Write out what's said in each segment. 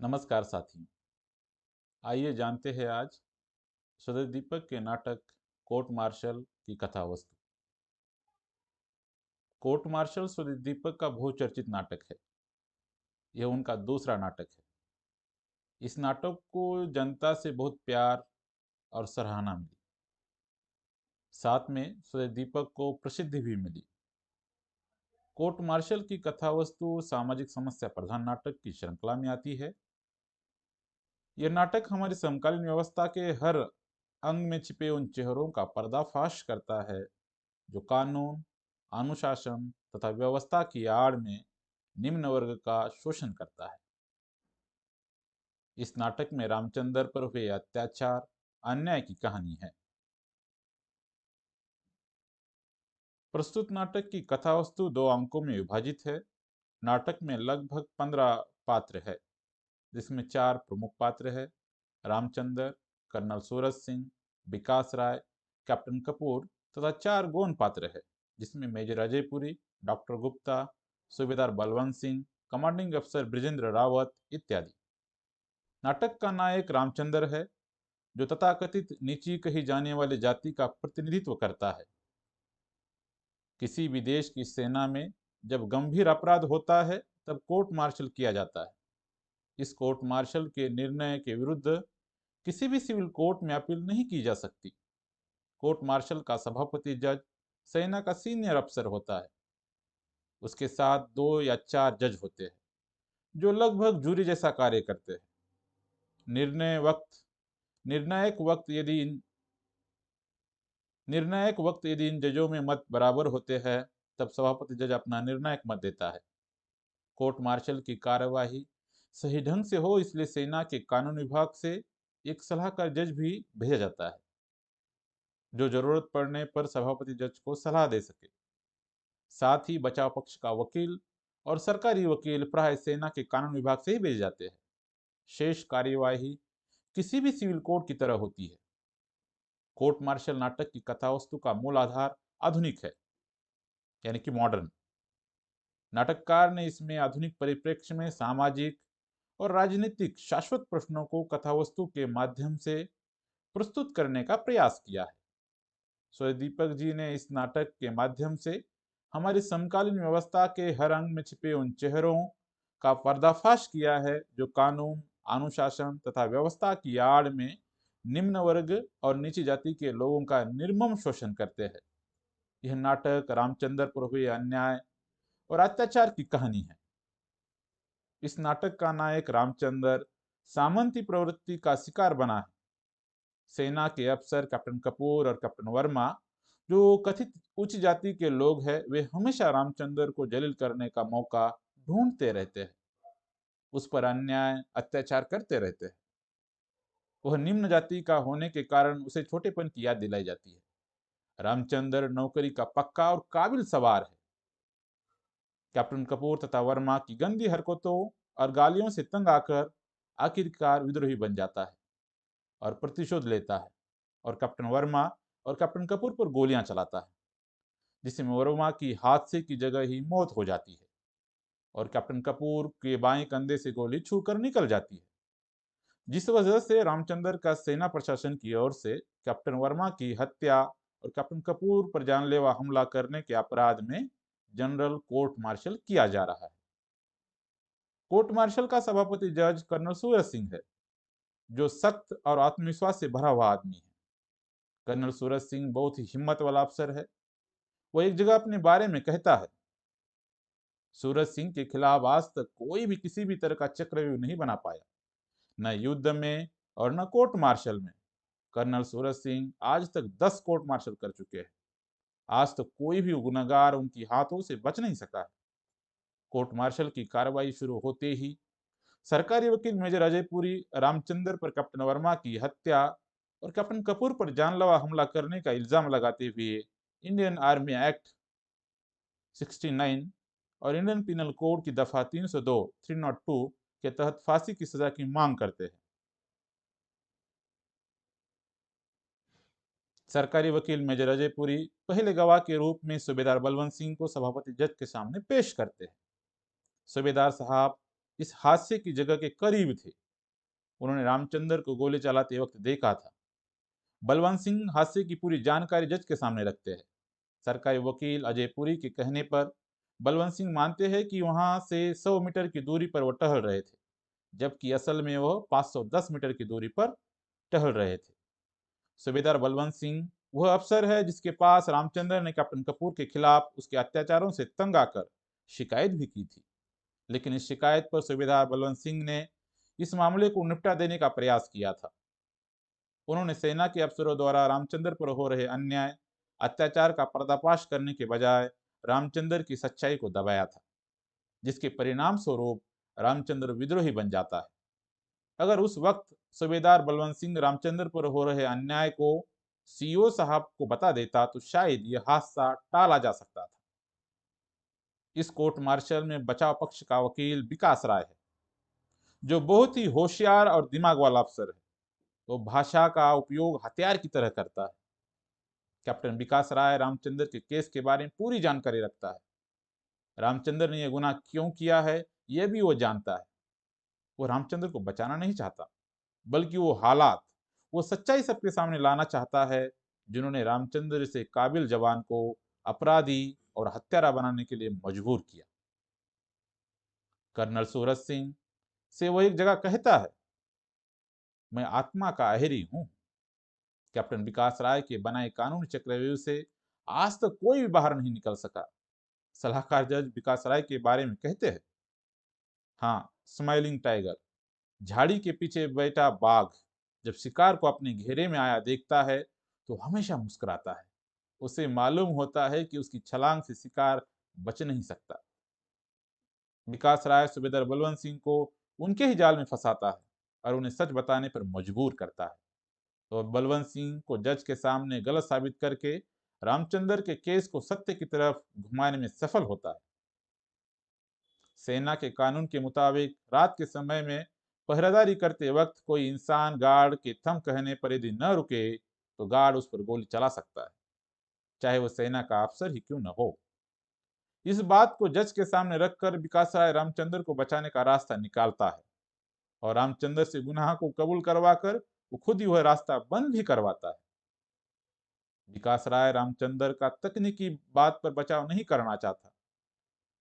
नमस्कार साथियों। आइए जानते हैं आज स्वदेश दीपक के नाटक कोर्ट मार्शल की कथा वस्तु। कोर्ट मार्शल स्वदेश दीपक का बहुचर्चित नाटक है। यह उनका दूसरा नाटक है। इस नाटक को जनता से बहुत प्यार और सराहना मिली। साथ में स्वदेश दीपक को प्रसिद्धि भी मिली। कोर्ट मार्शल की कथा वस्तु सामाजिक समस्या प्रधान नाटक की श्रृंखला में आती है। यह नाटक हमारी समकालीन व्यवस्था के हर अंग में छिपे उन चेहरों का पर्दाफाश करता है जो कानून, अनुशासन तथा व्यवस्था की आड़ में निम्न वर्ग का शोषण करता है। इस नाटक में रामचंद्र पर हुए अत्याचार, अन्याय की कहानी है। प्रस्तुत नाटक की कथा वस्तु 2 अंकों में विभाजित है। नाटक में लगभग 15 पात्र है, जिसमें 4 प्रमुख पात्र है: रामचंद्र, कर्नल सूरज सिंह, विकास राय, कैप्टन कपूर तथा 4 गौण पात्र है, जिसमें मेजर अजय पुरी, डॉक्टर गुप्ता, सूबेदार बलवंत सिंह, कमांडिंग अफसर ब्रिजेंद्र रावत इत्यादि। नाटक का नायक रामचंद्र है, जो तथाकथित नीची कही जाने वाली जाति का प्रतिनिधित्व करता है। किसी भी देश की सेना में जब गंभीर अपराध होता है तब कोर्ट मार्शल किया जाता है। इस कोर्ट मार्शल के निर्णय के विरुद्ध किसी भी सिविल कोर्ट में अपील नहीं की जा सकती। कोर्ट मार्शल का सभापति जज सेना का सीनियर अफसर होता है। उसके साथ 2 या 4 जज होते हैं, जो लगभग जूरी जैसा कार्य करते हैं। निर्णय वक्त निर्णायक वक्त यदि इन निर्णायक वक्त यदि इन जजों में मत बराबर होते हैं, तब सभापति जज अपना निर्णायक मत देता है। कोर्ट मार्शल की कार्यवाही सही ढंग से हो, इसलिए सेना के कानून विभाग से एक सलाहकार जज भी भेजा जाता है, जो जरूरत पड़ने पर सभापति जज को सलाह दे सके। साथ ही बचाव पक्ष का वकील और सरकारी वकील प्राय सेना के कानून विभाग से ही भेजे जाते हैं। शेष कार्यवाही किसी भी सिविल कोर्ट की तरह होती है। कोर्ट मार्शल नाटक की कथा वस्तु का मूल आधार आधुनिक है, यानी कि मॉडर्न। नाटककार ने इसमें आधुनिक परिप्रेक्ष्य में सामाजिक और राजनीतिक शाश्वत प्रश्नों को कथा वस्तु के माध्यम से प्रस्तुत करने का प्रयास किया है। स्वदेश दीपक जी ने इस नाटक के माध्यम से हमारी समकालीन व्यवस्था के हर अंग में छिपे उन चेहरों का पर्दाफाश किया है जो कानून, अनुशासन तथा व्यवस्था की आड़ में निम्न वर्ग और नीची जाति के लोगों का निर्मम शोषण करते हैं। यह नाटक रामचंद्र पर हुए अन्याय और अत्याचार की कहानी है। इस नाटक का नायक रामचंद्र सामंती प्रवृत्ति का शिकार बना है। सेना के अफसर कैप्टन कपूर और कैप्टन वर्मा, जो कथित उच्च जाति के लोग हैं, वे हमेशा रामचंद्र को जलील करने का मौका ढूंढते रहते हैं, उस पर अन्याय अत्याचार करते रहते हैं। वह निम्न जाति का होने के कारण उसे छोटेपन की याद दिलाई जाती है। रामचंद्र नौकरी का पक्का और काबिल सवार है। कैप्टन कपूर तथा वर्मा की गंदी हरकतों और गालियों से तंग आकर आखिरकार विद्रोही बन जाता है और प्रतिशोध लेता है, और कैप्टन वर्मा और कैप्टन कपूर पर गोलियां चलाता है, जिसमें वर्मा की हादसे की जगह ही मौत हो जाती है और कैप्टन कपूर के बाएं कंधे से गोली छूकर निकल जाती है। जिस वजह से रामचंद्र का सेना प्रशासन की ओर से कैप्टन वर्मा की हत्या और कैप्टन कपूर पर जानलेवा हमला करने के अपराध में जनरल कोर्ट मार्शल किया जा रहा है। कोर्ट मार्शल का सभापति जज कर्नल सूरज सिंह है, जो सख्त और आत्मविश्वास से भरा हुआ आदमी है। कर्नल सूरज सिंह बहुत ही हिम्मत वाला अफसर है। वो एक जगह अपने बारे में कहता है, सूरज सिंह के खिलाफ आज तक कोई भी किसी भी तरह का चक्रव्यूह नहीं बना पाया, न युद्ध में और न कोर्ट मार्शल में। कर्नल सूरज सिंह आज तक 10 कोर्ट मार्शल कर चुके हैं। आज तक कोई भी गुनहगार उनकी हाथों से बच नहीं सका है। कोर्ट मार्शल की कार्रवाई शुरू होते ही सरकारी वकील मेजर अजय पुरी रामचंद्र पर कैप्टन वर्मा की हत्या और कैप्टन कपूर पर जानलेवा हमला करने का इल्जाम लगाते हुए इंडियन आर्मी एक्ट 69 और इंडियन पिनल कोड की दफा 302 के तहत फांसी की सजा की मांग करते हैं। सरकारी वकील मेजर अजय पुरी पहले गवाह के रूप में सूबेदार बलवंत सिंह को सभापति जज के सामने पेश करते हैं। सूबेदार साहब, इस हादसे की जगह के करीब थे। उन्होंने रामचंद्र को गोली चलाते वक्त देखा था। बलवंत सिंह हादसे की पूरी जानकारी जज के सामने रखते हैं। सरकारी वकील अजय पुरी के कहने पर बलवंत सिंह मानते हैं कि वहां से 100 मीटर की दूरी पर वो टहल रहे थे, जबकि असल में वह 510 मीटर की दूरी पर टहल रहे थे। सूबेदार बलवंत सिंह वह अफसर है जिसके पास रामचंद्र ने कैप्टन कपूर के खिलाफ उसके अत्याचारों से तंग आकर शिकायत भी की थी। लेकिन इस शिकायत पर सूबेदार बलवंत सिंह ने इस मामले को निपटा देने का प्रयास किया था। उन्होंने सेना के अफसरों द्वारा रामचंद्र पर हो रहे अन्याय, अत्याचार का पर्दाफाश करने के बजाय रामचंद्र की सच्चाई को दबाया था, जिसके परिणाम स्वरूप रामचंद्र विद्रोही बन जाता है। अगर उस वक्त सूबेदार बलवंत सिंह रामचंद्र पर हो रहे अन्याय को सीओ साहब को बता देता तो शायद यह हादसा टाला जा सकता था। इस कोर्ट मार्शल में बचाव पक्ष का वकील विकास राय है, जो बहुत ही होशियार और दिमाग वाला अफसर है। वो भाषा का उपयोग हथियार की तरह करता है। कैप्टन विकास राय रामचंद्र के केस के बारे में पूरी जानकारी रखता है। रामचंद्र ने यह गुनाह क्यों किया है यह भी वो जानता है। वो रामचंद्र को बचाना नहीं चाहता, बल्कि वो हालात, वो सच्चाई सबके सामने लाना चाहता है जिन्होंने रामचंद्र से काबिल जवान को अपराधी और हत्यारा बनाने के लिए मजबूर किया। कर्नल सूरज सिंह से वो एक जगह कहता है, मैं आत्मा का अहिरी हूं। कैप्टन विकास राय के बनाए कानूनी चक्रव्यूह से आज तक कोई भी बाहर नहीं निकल सका। सलाहकार जज विकास राय के बारे में कहते हैं, हाँ, स्माइलिंग टाइगर, झाड़ी के पीछे बैठा बाघ जब शिकार को अपने घेरे में आया देखता है तो हमेशा मुस्कुराता है। उसे मालूम होता है कि उसकी छलांग से शिकार बच नहीं सकता। विकास राय सूबेदार बलवंत सिंह को उनके ही जाल में फंसाता है और उन्हें सच बताने पर मजबूर करता है। तो बलवंत सिंह को जज के सामने गलत साबित करके रामचंद्र के केस को सत्य की तरफ घुमाने में सफल होता है। सेना के कानून के मुताबिक रात के समय में पहरेदारी करते वक्त कोई इंसान गार्ड के थम कहने पर यदि न रुके तो गार्ड उस पर गोली चला सकता है, चाहे वो सेना का अफसर ही क्यों न हो। इस बात को जज के सामने रखकर विकास राय रामचंद्र को बचाने का रास्ता निकालता है और रामचंद्र से गुनाह को कबूल करवाकर वो खुद ही वह रास्ता बंद भी करवाता है। विकास राय रामचंद्र का तकनीकी बात पर बचाव नहीं करना चाहता,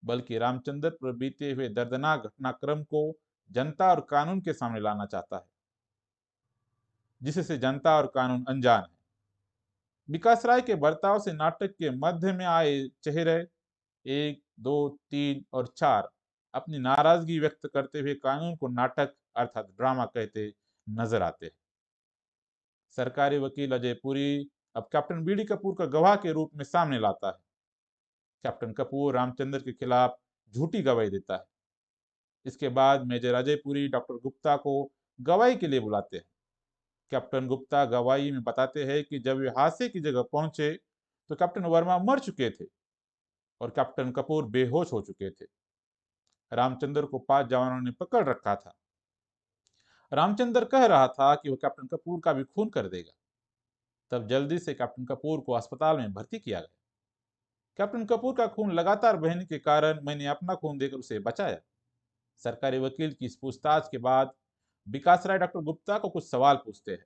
बल्कि रामचंद्र पर बीते हुए दर्दनाक घटनाक्रम को जनता और कानून के सामने लाना चाहता है, जिससे जनता और कानून अनजान है। विकास राय के बर्ताव से नाटक के मध्य में आए चेहरे 1, 2, 3 और 4 अपनी नाराजगी व्यक्त करते हुए कानून को नाटक अर्थात ड्रामा कहते नजर आते हैं। सरकारी वकील अजय पुरी अब कैप्टन बीडी कपूर का गवाह के रूप में सामने लाता है। कैप्टन कपूर रामचंद्र के खिलाफ झूठी गवाही देता है। इसके बाद मेजर अजय पुरी डॉक्टर गुप्ता को गवाही के लिए बुलाते हैं। कैप्टन गुप्ता गवाही में बताते हैं कि जब वे हादसे की जगह पहुंचे तो कैप्टन वर्मा मर चुके थे और कैप्टन कपूर बेहोश हो चुके थे। रामचंद्र को 5 जवानों ने पकड़ रखा था। रामचंद्र कह रहा था कि वह कैप्टन कपूर का भी खून कर देगा। तब जल्दी से कैप्टन कपूर को अस्पताल में भर्ती किया गया। कैप्टन कपूर का खून लगातार बहने के कारण मैंने अपना खून देकर उसे बचाया। सरकारी वकील की इस पूछताछ के बाद विकास राय डॉक्टर गुप्ता को कुछ सवाल पूछते हैं,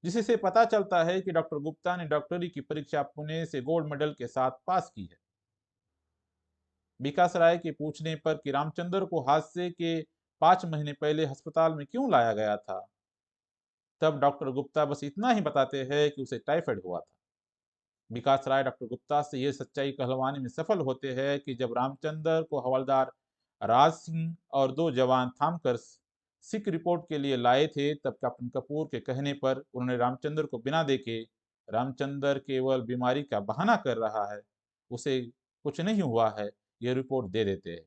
जिससे पता चलता है कि डॉक्टर गुप्ता ने डॉक्टरी की परीक्षा पुणे से गोल्ड मेडल के साथ पास की है। विकास राय के पूछने पर कि रामचंद्र को हादसे के 5 महीने पहले अस्पताल में क्यों लाया गया था, तब डॉक्टर गुप्ता बस इतना ही बताते हैं कि उसे टाइफाइड हुआ था। विकास राय डॉक्टर गुप्ता से यह सच्चाई कहलवाने में सफल होते हैं कि जब रामचंद्र को हवलदार राज सिंह और 2 जवान थामकर सिक रिपोर्ट के लिए लाए थे, तब कैप्टन कपूर के कहने पर उन्होंने रामचंद्र को बिना देखे रामचंद्र केवल बीमारी का बहाना कर रहा है, उसे कुछ नहीं हुआ है, यह रिपोर्ट दे देते हैं।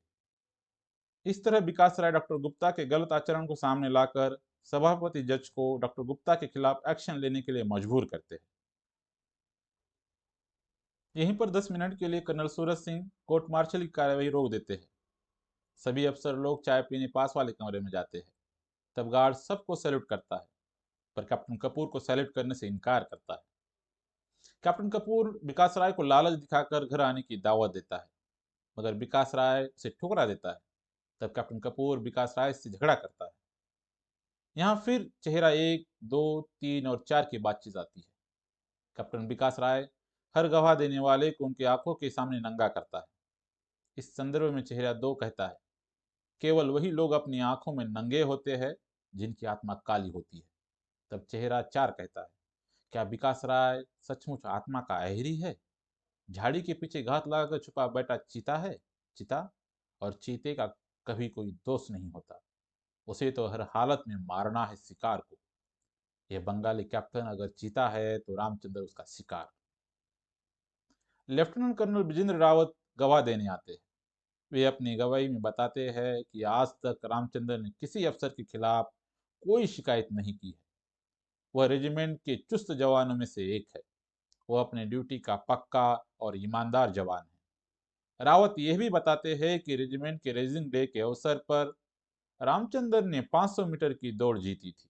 इस तरह विकास राय डॉक्टर गुप्ता के गलत आचरण को सामने लाकर सभापति जज को डॉक्टर गुप्ता के खिलाफ एक्शन लेने के लिए मजबूर करते हैं। यहीं पर 10 मिनट के लिए colonel Suraj Singh court martial की कार्रवाई रोक देते हैं। सभी अफसर लोग चाय पीने पास वाले कमरे में जाते हैं। तब गार्ड सबको सैल्यूट करता है, पर कैप्टन कपूर को सैल्यूट करने से इनकार करता है। कैप्टन कपूर विकास राय को लालच दिखाकर घर आने की दावत देता है, मगर विकास राय उसे ठुकरा देता है। तब कैप्टन कपूर विकास राय से झगड़ा करता है। यहाँ फिर चेहरा 1, 2, 3 और 4 की बातचीत आती है। कैप्टन विकास राय हर गवाह देने वाले को उनकी आंखों के सामने नंगा करता है। इस संदर्भ में चेहरा 2 कहता है, केवल वही लोग अपनी आंखों में नंगे होते हैं जिनकी आत्मा काली होती है। तब चेहरा 4 कहता है, क्या विकास राय सचमुच आत्मा का अहिरी है? झाड़ी के पीछे घात लगाकर छुपा बैठा चीता है चिता, और चीते का कभी कोई दोष नहीं होता, उसे तो हर हालत में मारना है शिकार को। यह बंगाली कैप्टन अगर चीता है तो रामचंद्र उसका शिकार। लेफ्टिनेंट कर्नल विजेंद्र रावत गवाह देने आते हैं। वे अपनी गवाही में बताते हैं कि आज तक रामचंद्र ने किसी अफसर के खिलाफ कोई शिकायत नहीं की है। वह रेजिमेंट के चुस्त जवानों में से एक है। वह अपने ड्यूटी का पक्का और ईमानदार जवान है। रावत यह भी बताते हैं कि रेजिमेंट के रेजिंग डे के अवसर पर रामचंद्र ने 500 मीटर की दौड़ जीती थी।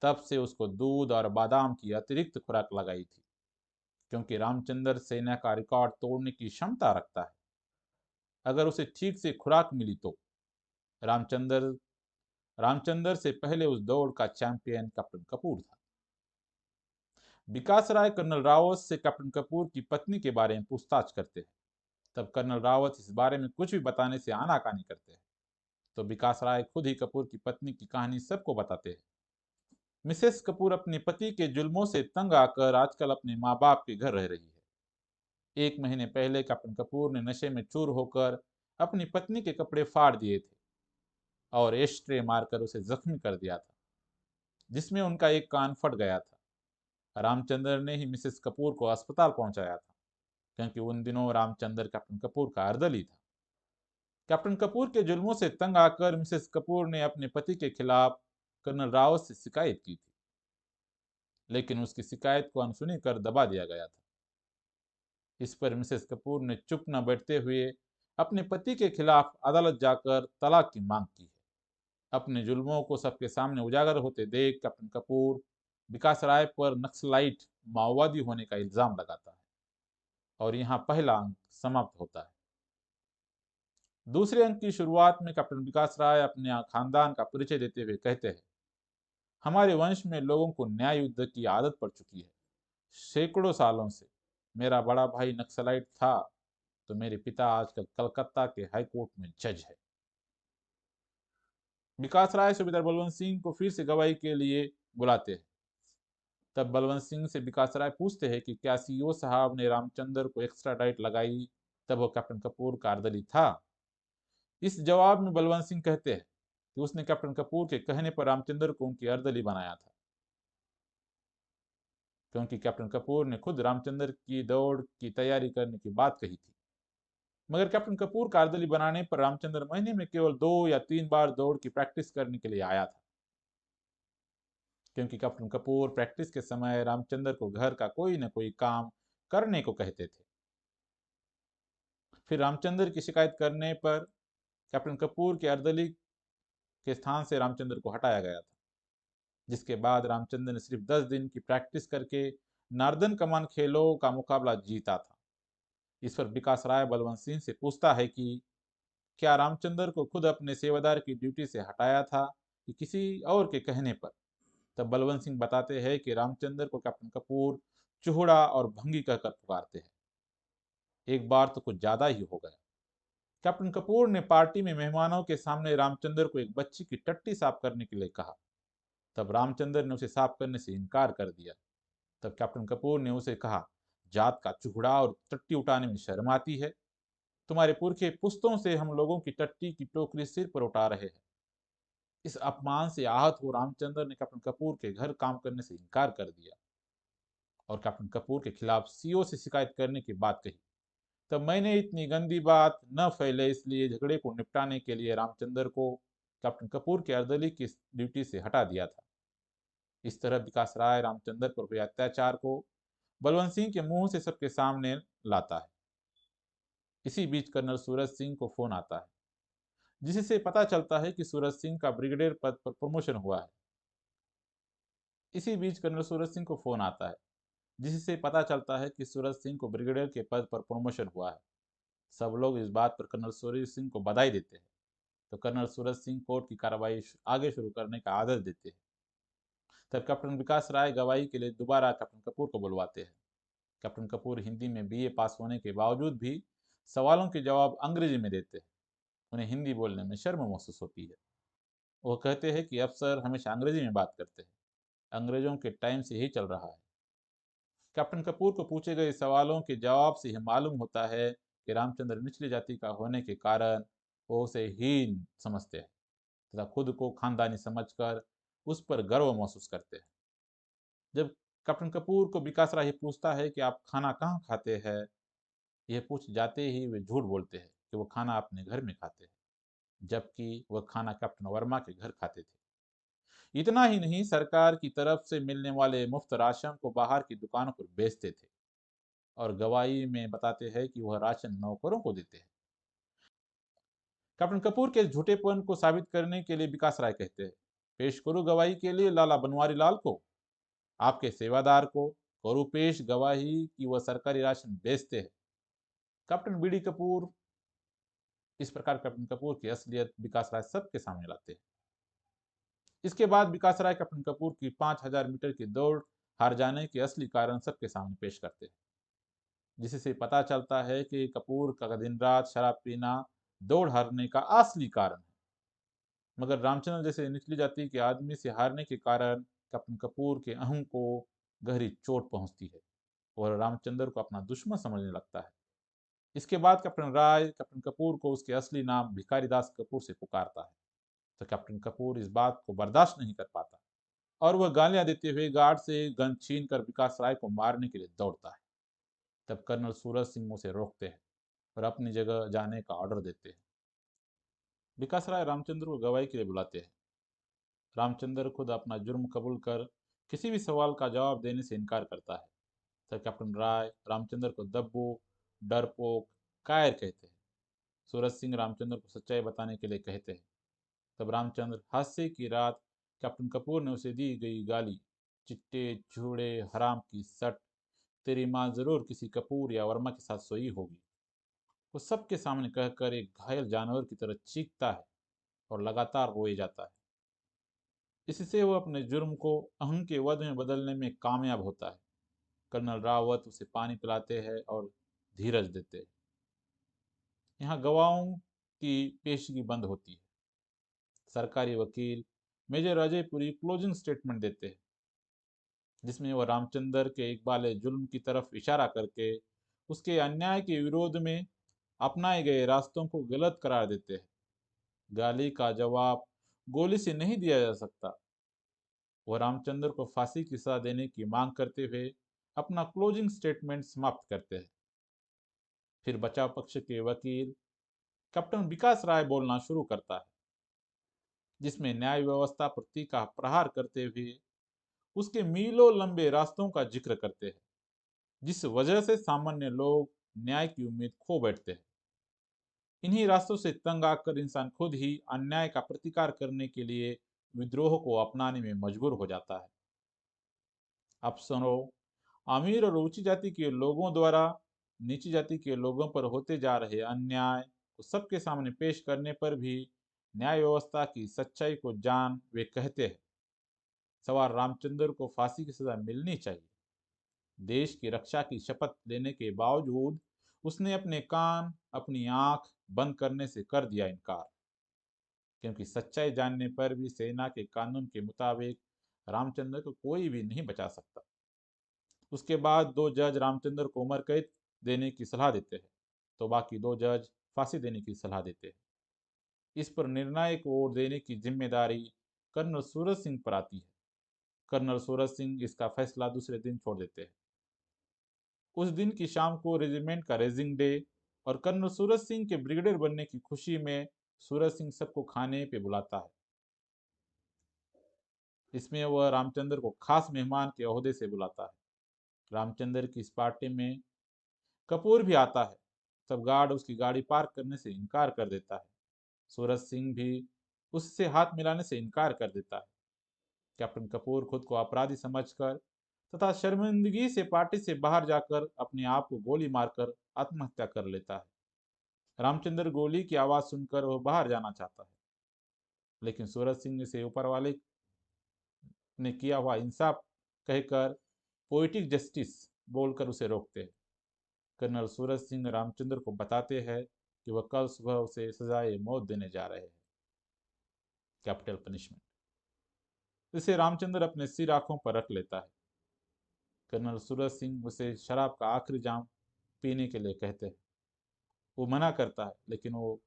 तब से उसको दूध और बादाम की अतिरिक्त खुराक लगाई थी, क्योंकि रामचंद्र सेना का रिकॉर्ड तोड़ने की क्षमता रखता है। अगर उसे ठीक से खुराक मिली तो रामचंद्र रामचंद्र से पहले उस दौड़ का चैंपियन कैप्टन कपूर था। विकास राय कर्नल रावत से कैप्टन कपूर की पत्नी के बारे में पूछताछ करते हैं। तब कर्नल रावत इस बारे में कुछ भी बताने से आनाकानी करते हैं। तो विकास राय खुद ही कपूर की पत्नी की कहानी सबको बताते हैं। मिसेस कपूर अपने पति के जुल्मों से तंग आकर आजकल अपने माँ बाप के घर रह रही है। 1 महीने पहले कैप्टन कपूर ने नशे में चूर होकर अपनी पत्नी के कपड़े फाड़ दिए थे और एस्ट्रे मारकर उसे जख्मी कर दिया था, जिसमें उनका एक कान फट गया था। रामचंद्र ने ही मिसेस कपूर को अस्पताल पहुंचाया था, क्योंकि उन दिनों रामचंद्र कैप्टन कपूर का अर्दली था। कैप्टन कपूर के जुल्मों से तंग आकर मिसेस कपूर ने अपने पति के खिलाफ कर्नल रावत से शिकायत की थी, लेकिन उसकी शिकायत को अनसुनी कर दबा दिया गया था। इस पर मिसेस कपूर ने चुप न बैठते हुए अपने पति के खिलाफ अदालत जाकर तलाक की मांग की है। अपने जुल्मों को सबके सामने उजागर होते देख कैप्टन कपूर विकास राय पर नक्सलाइट माओवादी होने का इल्जाम लगाता है और यहाँ पहला अंक समाप्त होता है। दूसरे अंक की शुरुआत में कैप्टन विकास राय अपने खानदान का परिचय देते हुए कहते हैं, हमारे वंश में लोगों को न्याय युद्ध की आदत पड़ चुकी है। सैकड़ों सालों से मेरा बड़ा भाई नक्सलाइट था, तो मेरे पिता आजकल कलकत्ता के हाई कोर्ट में जज है। विकास राय सूबेदार बलवंत सिंह को फिर से गवाही के लिए बुलाते हैं। तब बलवंत सिंह से विकास राय पूछते हैं कि क्या सीईओ साहब ने रामचंद्र को एक्स्ट्रा डाइट लगाई तब वो कैप्टन कपूर का अर्दली था। इस जवाब में बलवंत सिंह कहते हैं कि उसने कैप्टन कपूर के कहने पर रामचंद्र को उनकी अर्दली बनाया था, क्योंकि कैप्टन कपूर ने खुद रामचंद्र की दौड़ की तैयारी करने की बात कही थी। मगर कैप्टन कपूर का अर्दली बनाने पर रामचंद्र महीने में केवल 2 या 3 बार दौड़ की प्रैक्टिस करने के लिए आया था, क्योंकि कैप्टन कपूर प्रैक्टिस के समय रामचंद्र को घर का कोई न कोई काम करने को कहते थे। फिर रामचंद्र की शिकायत करने पर कैप्टन कपूर के अर्दली के स्थान से रामचंद्र को हटाया गया था, जिसके बाद रामचंद्र ने सिर्फ 10 दिन की प्रैक्टिस करके नार्दन कमान खेलों का मुकाबला जीता था। इस पर विकास राय बलवंत सिंह से पूछता है कि क्या रामचंद्र को खुद अपने सेवादार की ड्यूटी से हटाया था कि किसी और के कहने पर। तब बलवंत सिंह बताते हैं कि रामचंद्र को कैप्टन कपूर चूहड़ा और भंगी कहकर पुकारते हैं। एक बार तो कुछ ज्यादा ही हो गया। कैप्टन कपूर ने पार्टी में मेहमानों के सामने रामचंद्र को एक बच्ची की टट्टी साफ करने के लिए कहा। तब रामचंद्र ने उसे साफ करने से इनकार कर दिया। तब कैप्टन कपूर ने उसे कहा, जात का चूहड़ा और टट्टी उठाने में शर्म आती है। तुम्हारे पुरखे पुश्तों से हम लोगों की टट्टी की टोकरी सिर पर उठा रहे हैं। इस अपमान से आहत हो रामचंद्र ने कैप्टन कपूर के घर काम करने से इनकार कर दिया और कैप्टन कपूर के खिलाफ सीओ से शिकायत करने की बात कही। तब मैंने इतनी गंदी बात न फैले इसलिए झगड़े को निपटाने के लिए रामचंद्र को कैप्टन कपूर के अर्दली की ड्यूटी से हटा दिया था। इस तरह विकास राय रामचंद्र पर हुए अत्याचार को बलवंत सिंह के मुंह से सबके सामने लाता है। इसी बीच कर्नल सूरज सिंह को फोन आता है, जिससे पता चलता है कि सूरज सिंह का ब्रिगेडियर पद पर प्रमोशन हुआ है। इसी बीच कर्नल सूरज सिंह को फोन आता है, जिससे पता चलता है कि सूरज सिंह को ब्रिगेडियर के पद पर प्रमोशन हुआ है। सब लोग इस बात पर कर्नल सूरज सिंह को बधाई देते हैं। तो कर्नल सूरज सिंह कोर्ट की कार्रवाई आगे शुरू करने का आदेश देते हैं। तब कैप्टन विकास राय गवाही के लिए दोबारा कैप्टन कपूर को बुलवाते हैं। कैप्टन कपूर हिंदी में बीए पास होने के बावजूद भी सवालों के जवाब अंग्रेजी में देते हैं। उन्हें हिंदी बोलने में शर्म महसूस होती है। वो कहते हैं कि अफसर हमेशा अंग्रेजी में बात करते हैं, अंग्रेजों के टाइम से यही चल रहा है। कैप्टन कपूर को पूछे गए सवालों के जवाब से यह मालूम होता है कि रामचंद्र निचली जाति का होने के कारण वो उसे हीन समझते हैं तथा खुद को खानदानी समझकर उस पर गर्व महसूस करते हैं। जब कैप्टन कपूर को विकास राही पूछता है कि आप खाना कहाँ खाते हैं, यह पूछ जाते ही वे झूठ बोलते हैं कि वो खाना अपने घर में खाते हैं, जबकि वह खाना कैप्टन वर्मा के घर खाते थे। इतना ही नहीं, सरकार की तरफ से मिलने वाले मुफ्त राशन को बाहर की दुकानों पर बेचते थे और गवाही में बताते हैं कि वह राशन नौकरों को देते हैं। कैप्टन कपूर के झूठेपन को साबित करने के लिए विकास राय कहते हैं, पेश करो गवाही के लिए लाला बनवारी लाल को, आपके सेवादार को, करो पेश गवाही कि वह सरकारी राशन बेचते हैं। कैप्टन बीडी कपूर इस प्रकार कैप्टन कपूर की असलियत विकास राय सबके सामने लाते हैं। इसके बाद विकास राय कैप्टन कपूर की 5000 मीटर की दौड़ हार जाने के असली कारण सबके सामने पेश करते हैं, जिससे पता चलता है कि कपूर का दिन रात शराब पीना दौड़ हारने का असली कारण है। मगर रामचंद्र जैसे निचली जाति के आदमी से हारने के कारण कैप्टन कपूर के अहम को गहरी चोट पहुंचती है और रामचंद्र को अपना दुश्मन समझने लगता है। इसके बाद कैप्टन राय कैप्टन कपूर को उसके असली नाम भिखारी दास कपूर से पुकारता है, तो कैप्टन कपूर इस बात को बर्दाश्त नहीं कर पाता और वह गालियां देते हुए गार्ड से गन छीन कर विकास राय को मारने के लिए दौड़ता है। तब कर्नल सूरज सिंह उसे रोकते हैं और अपनी जगह जाने का ऑर्डर देते हैं। विकास राय रामचंद्र को गवाही के लिए बुलाते हैं। रामचंद्र खुद अपना जुर्म कबूल कर किसी भी सवाल का जवाब देने से इनकार करता है। तब कैप्टन राय रामचंद्र को दब्बू, डरपोक, कायर कहते हैं। सूरज सिंह रामचंद्र को सच्चाई बताने के लिए कहते हैं। तब रामचंद्र हादसे की रात कैप्टन कपूर ने उसे दी गई गाली, चिट्टे झूड़े हराम की सट, तेरी माँ जरूर किसी कपूर या वर्मा के साथ सोई होगी, वो सबके सामने कहकर एक घायल जानवर की तरह चीखता है और लगातार रोए जाता है। इससे वो अपने जुर्म को अहम के वध में बदलने में कामयाब होता है। कर्नल रावत उसे पानी पिलाते हैं और धीरज देते हैं। यहाँ गवाहों की पेशगी बंद होती है। सरकारी वकील मेजर अजयपुरी क्लोजिंग स्टेटमेंट देते हैं, जिसमें वो रामचंद्र के इकबाल जुल्म की तरफ इशारा करके उसके अन्याय के विरोध में अपनाए गए रास्तों को गलत करार देते हैं। गाली का जवाब गोली से नहीं दिया जा सकता। वो रामचंद्र को फांसी की सजा देने की मांग करते हुए अपना क्लोजिंग स्टेटमेंट समाप्त करते हैं। फिर बचाव पक्ष के वकील कैप्टन विकास राय बोलना शुरू करता है, जिसमें न्याय व्यवस्था पर तीखा प्रहार करते हुए उसके मीलों लंबे रास्तों का जिक्र करते हैं, जिस वजह से सामान्य लोग न्याय की उम्मीद खो बैठते हैं। इन्हीं रास्तों से तंग आकर इंसान खुद ही अन्याय का प्रतिकार करने के लिए विद्रोह को अपनाने में मजबूर हो जाता है। अफसरों, अमीर और ऊंची जाति के लोगों द्वारा नीची जाति के लोगों पर होते जा रहे अन्याय को सबके सामने पेश करने पर भी न्याय व्यवस्था की सच्चाई को जान वे कहते हैं, सवार रामचंद्र को फांसी की सजा मिलनी चाहिए। देश की रक्षा की शपथ लेने के बावजूद उसने अपने कान, अपनी आंख बंद करने से कर दिया इनकार, क्योंकि सच्चाई जानने पर भी सेना के कानून के मुताबिक रामचंद्र को कोई भी नहीं बचा सकता। उसके बाद दो जज रामचंद्र को उम्र कैद देने की सलाह देते हैं, तो बाकी दो जज फांसी देने की सलाह देते हैं। इस पर निर्णायक वोट देने की जिम्मेदारी कर्नल सूरज सिंह पर आती है। कर्नल सूरज सिंह इसका फैसला दूसरे दिन छोड़ देते हैं। उस दिन की शाम को रेजिमेंट का रेजिंग डे और कर्नल सूरज सिंह के ब्रिगेडियर बनने की खुशी में सूरज सिंह सबको खाने पे बुलाता है। इसमें वह रामचंद्र को खास मेहमान के ओहदे से बुलाता है। रामचंद्र की इस पार्टी में कपूर भी आता है। तब गार्ड उसकी गाड़ी पार्क करने से इनकार कर देता है। सूरज सिंह भी उससे हाथ मिलाने से इनकार कर देता है। कैप्टन कपूर खुद को अपराधी समझकर तथा शर्मिंदगी से पार्टी से बाहर जाकर अपने आप को गोली मारकर आत्महत्या कर लेता है। रामचंद्र गोली की आवाज सुनकर वह बाहर जाना चाहता है, लेकिन सूरज सिंह से ऊपर वाले ने किया हुआ इंसाफ कहकर पोइटिक जस्टिस बोलकर उसे रोकते हैं। कर्नल सूरज सिंह रामचंद्र को बताते हैं कि वह कल सुबह उसे सजाए मौत देने जा रहे हैं, कैपिटल पनिशमेंट। इसे रामचंद्र अपने सिर आंखों पर रख लेता है। कर्नल सूरज सिंह उसे शराब का आखिरी जाम पीने के लिए कहते हैं। वो मना करता है, लेकिन वो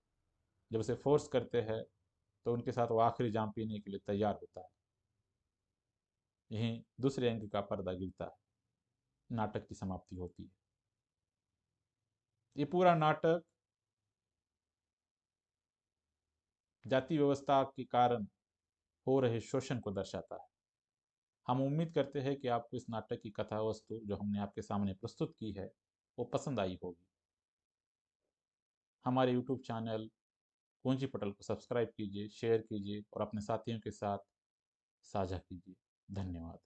जब उसे फोर्स करते हैं तो उनके साथ वो आखिरी जाम पीने के लिए तैयार होता है। यहीं दूसरे अंक का पर्दा गिरता है, नाटक की समाप्ति होती है। ये पूरा नाटक जाति व्यवस्था के कारण हो रहे शोषण को दर्शाता है। हम उम्मीद करते हैं कि आपको इस नाटक की कथा वस्तु जो हमने आपके सामने प्रस्तुत की है वो पसंद आई होगी। हमारे यूट्यूब चैनल पूंजी पटल को सब्सक्राइब कीजिए, शेयर कीजिए और अपने साथियों के साथ साझा कीजिए। धन्यवाद।